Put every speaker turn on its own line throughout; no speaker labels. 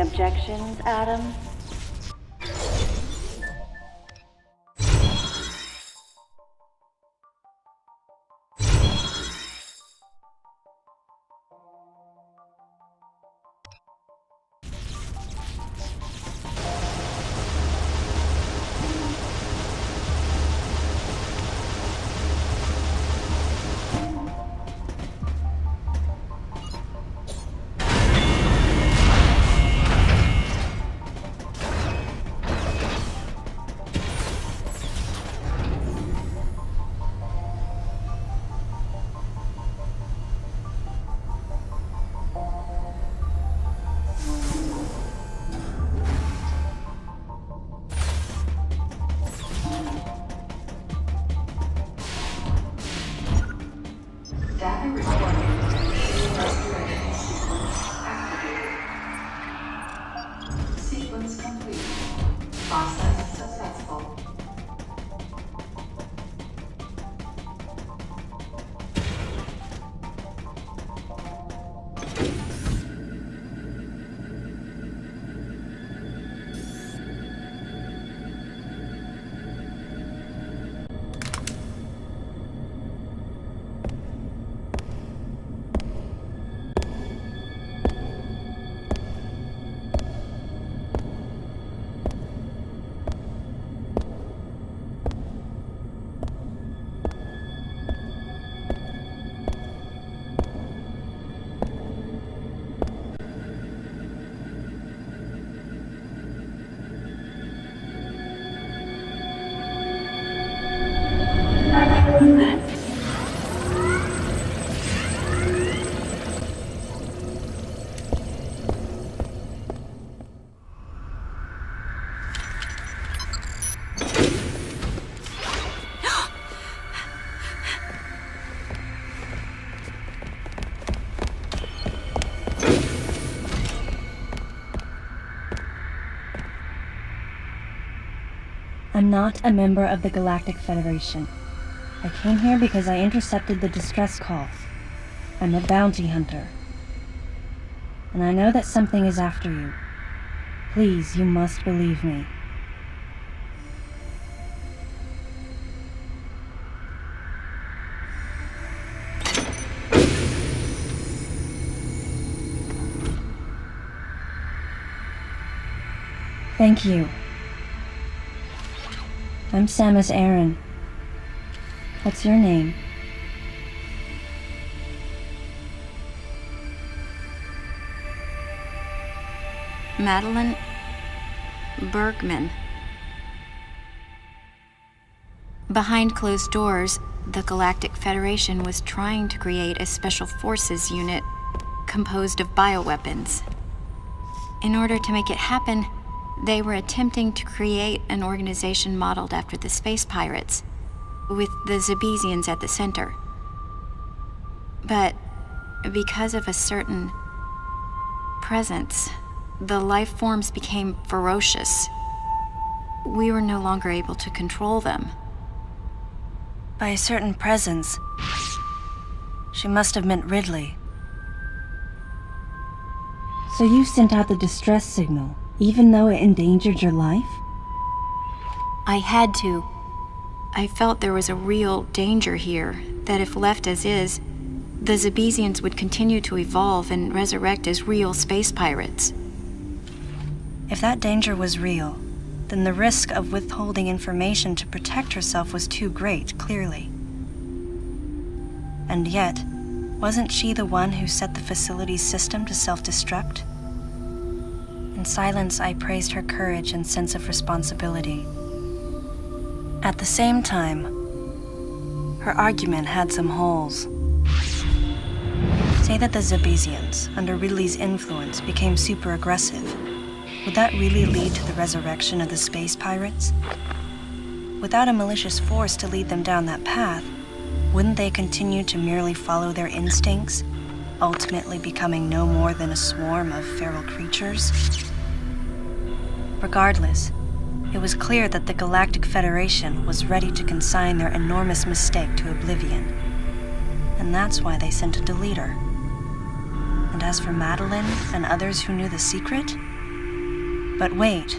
objections, Adam?
Data recording. Restoration sequence activated. Sequence complete. Process successful.
I'm not a member of the Galactic Federation. I came here because I intercepted the distress call. I'm a bounty hunter. And I know that something is after you. Please, you must believe me. Thank you. I'm Samus Aran. What's your name?
Madeline Bergman. Behind closed doors, the Galactic Federation was trying to create a special forces unit composed of bioweapons. In order to make it happen, they were attempting to create an organization modeled after the space pirates, with the Zebesians at the center. But because of a certain presence, the life forms became ferocious. We were no longer able to control them.
By a certain presence, she must have meant Ridley. So you sent out the distress signal, even though it endangered your life?
I had to. I felt there was a real danger here, that if left as is, the Zebesians would continue to evolve and resurrect as real space pirates.
If that danger was real, then the risk of withholding information to protect herself was too great, clearly. And yet, wasn't she the one who set the facility's system to self-destruct? In silence, I praised her courage and sense of responsibility. At the same time, her argument had some holes. Say that the Zebesians, under Ridley's influence, became super aggressive. Would that really lead to the resurrection of the space pirates? Without a malicious force to lead them down that path, wouldn't they continue to merely follow their instincts, ultimately becoming no more than a swarm of feral creatures? Regardless, it was clear that the Galactic Federation was ready to consign their enormous mistake to oblivion. And that's why they sent a deleter. And as for Madeline and others who knew the secret, But wait,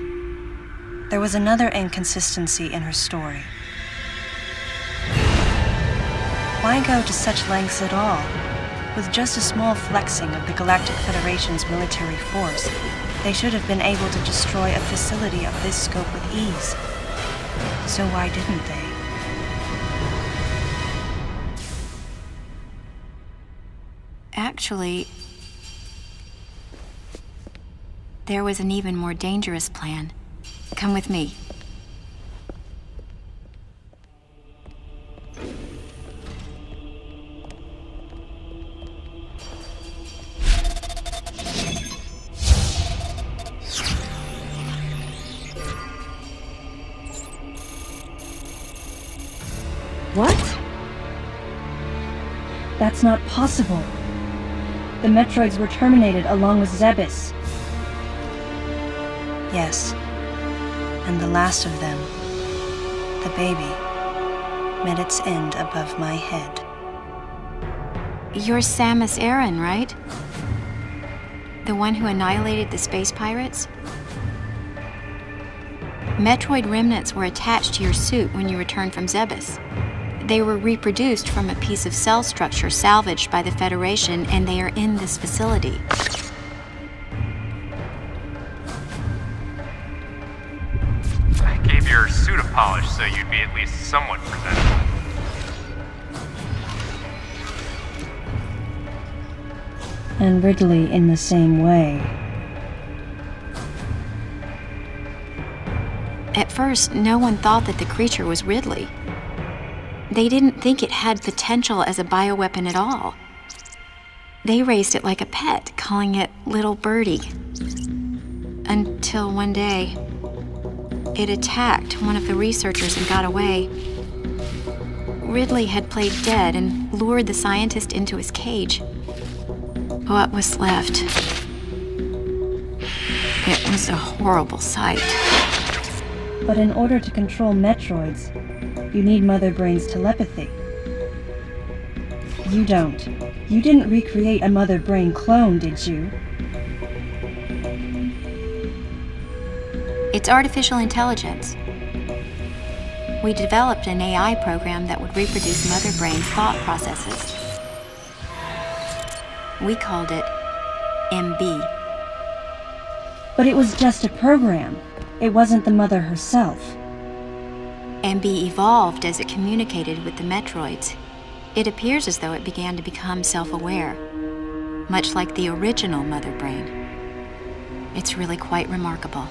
there was another inconsistency in her story. Why go to such lengths at all? With just a small flexing of the Galactic Federation's military force, they should have been able to destroy a facility of this scope with ease. So why didn't they?
Actually, there was an even more dangerous plan. Come with me.
What? That's not possible. The Metroids were terminated along with Zebes. Yes. And the last of them, the baby, met its end above my head.
You're Samus Aran, right? The one who annihilated the space pirates? Metroid remnants were attached to your suit when you returned from Zebes. They were reproduced from a piece of cell structure salvaged by the Federation, and they are in this facility.
I gave your suit a polish so you'd be at least somewhat presentable.
And Ridley in the same way.
At first, no one thought that the creature was Ridley. They didn't think it had potential as a bioweapon at all. They raised it like a pet, calling it Little Birdie. Until one day, it attacked one of the researchers and got away. Ridley had played dead and lured the scientist into his cage. What was left? It was a horrible sight.
But in order to control Metroids, you need Mother Brain's telepathy. You don't. You didn't recreate a Mother Brain clone, did you?
It's artificial intelligence. We developed an AI program that would reproduce Mother Brain's thought processes. We called it MB.
But it was just a program. It wasn't the Mother herself.
MB evolved as it communicated with the Metroids. It appears as though it began to become self-aware, much like the original Mother Brain. It's really quite remarkable.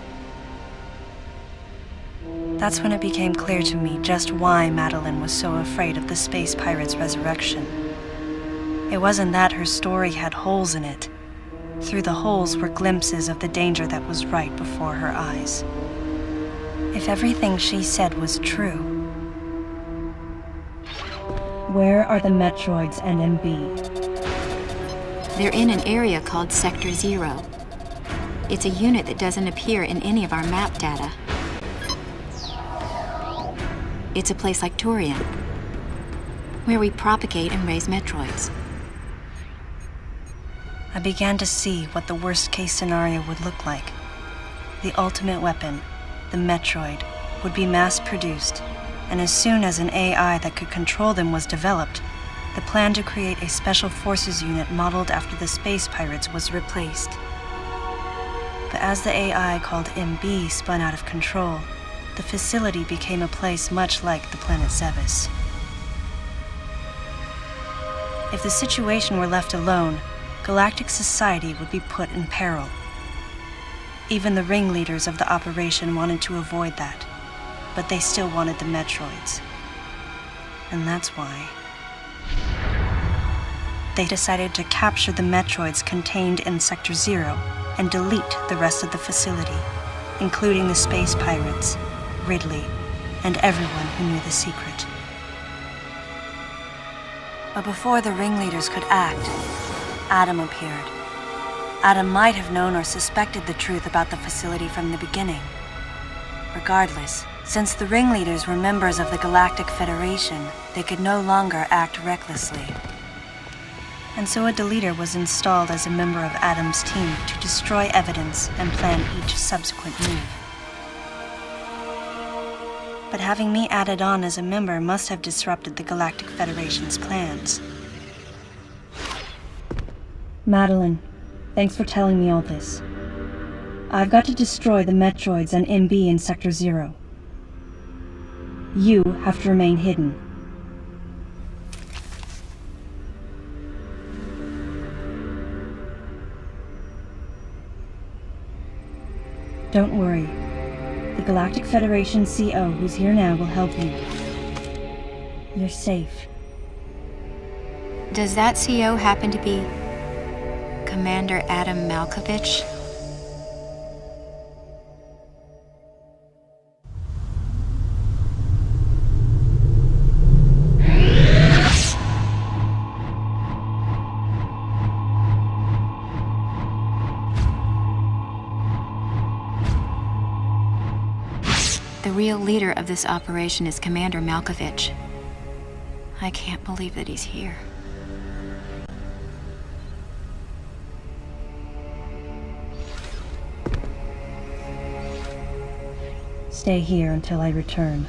That's when it became clear to me just why Madeline was so afraid of the space pirate's resurrection. It wasn't that her story had holes in it. Through the holes were glimpses of the danger that was right before her eyes. If everything she said was true, where are the Metroids and MB?
They're in an area called Sector 0. It's a unit that doesn't appear in any of our map data. It's a place like Turian, where we propagate and raise Metroids.
I began to see what the worst-case scenario would look like. The ultimate weapon, the Metroid, would be mass-produced, and as soon as an AI that could control them was developed, the plan to create a special forces unit modeled after the space pirates was replaced. But as the AI called MB spun out of control, the facility became a place much like the planet Zebes. If the situation were left alone, galactic society would be put in peril. Even the ringleaders of the operation wanted to avoid that, but they still wanted the Metroids. And that's why they decided to capture the Metroids contained in Sector 0 and delete the rest of the facility, including the space pirates, Ridley, and everyone who knew the secret. But before the ringleaders could act, Adam appeared. Adam might have known or suspected the truth about the facility from the beginning. Regardless, since the ringleaders were members of the Galactic Federation, they could no longer act recklessly. and so a deleter was installed as a member of Adam's team to destroy evidence and plan each subsequent move. But having me added on as a member must have disrupted the Galactic Federation's plans. Madeline, thanks for telling me all this. I've got to destroy the Metroids and MB in Sector 0. You have to remain hidden. Don't worry. The Galactic Federation CO who's here now will help you. You're safe.
Does that CO happen to be Commander Adam Malkovich? The real leader of this operation is Commander Malkovich. I can't believe that he's here.
Stay here until I return.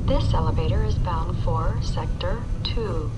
This elevator is bound for Sector 2.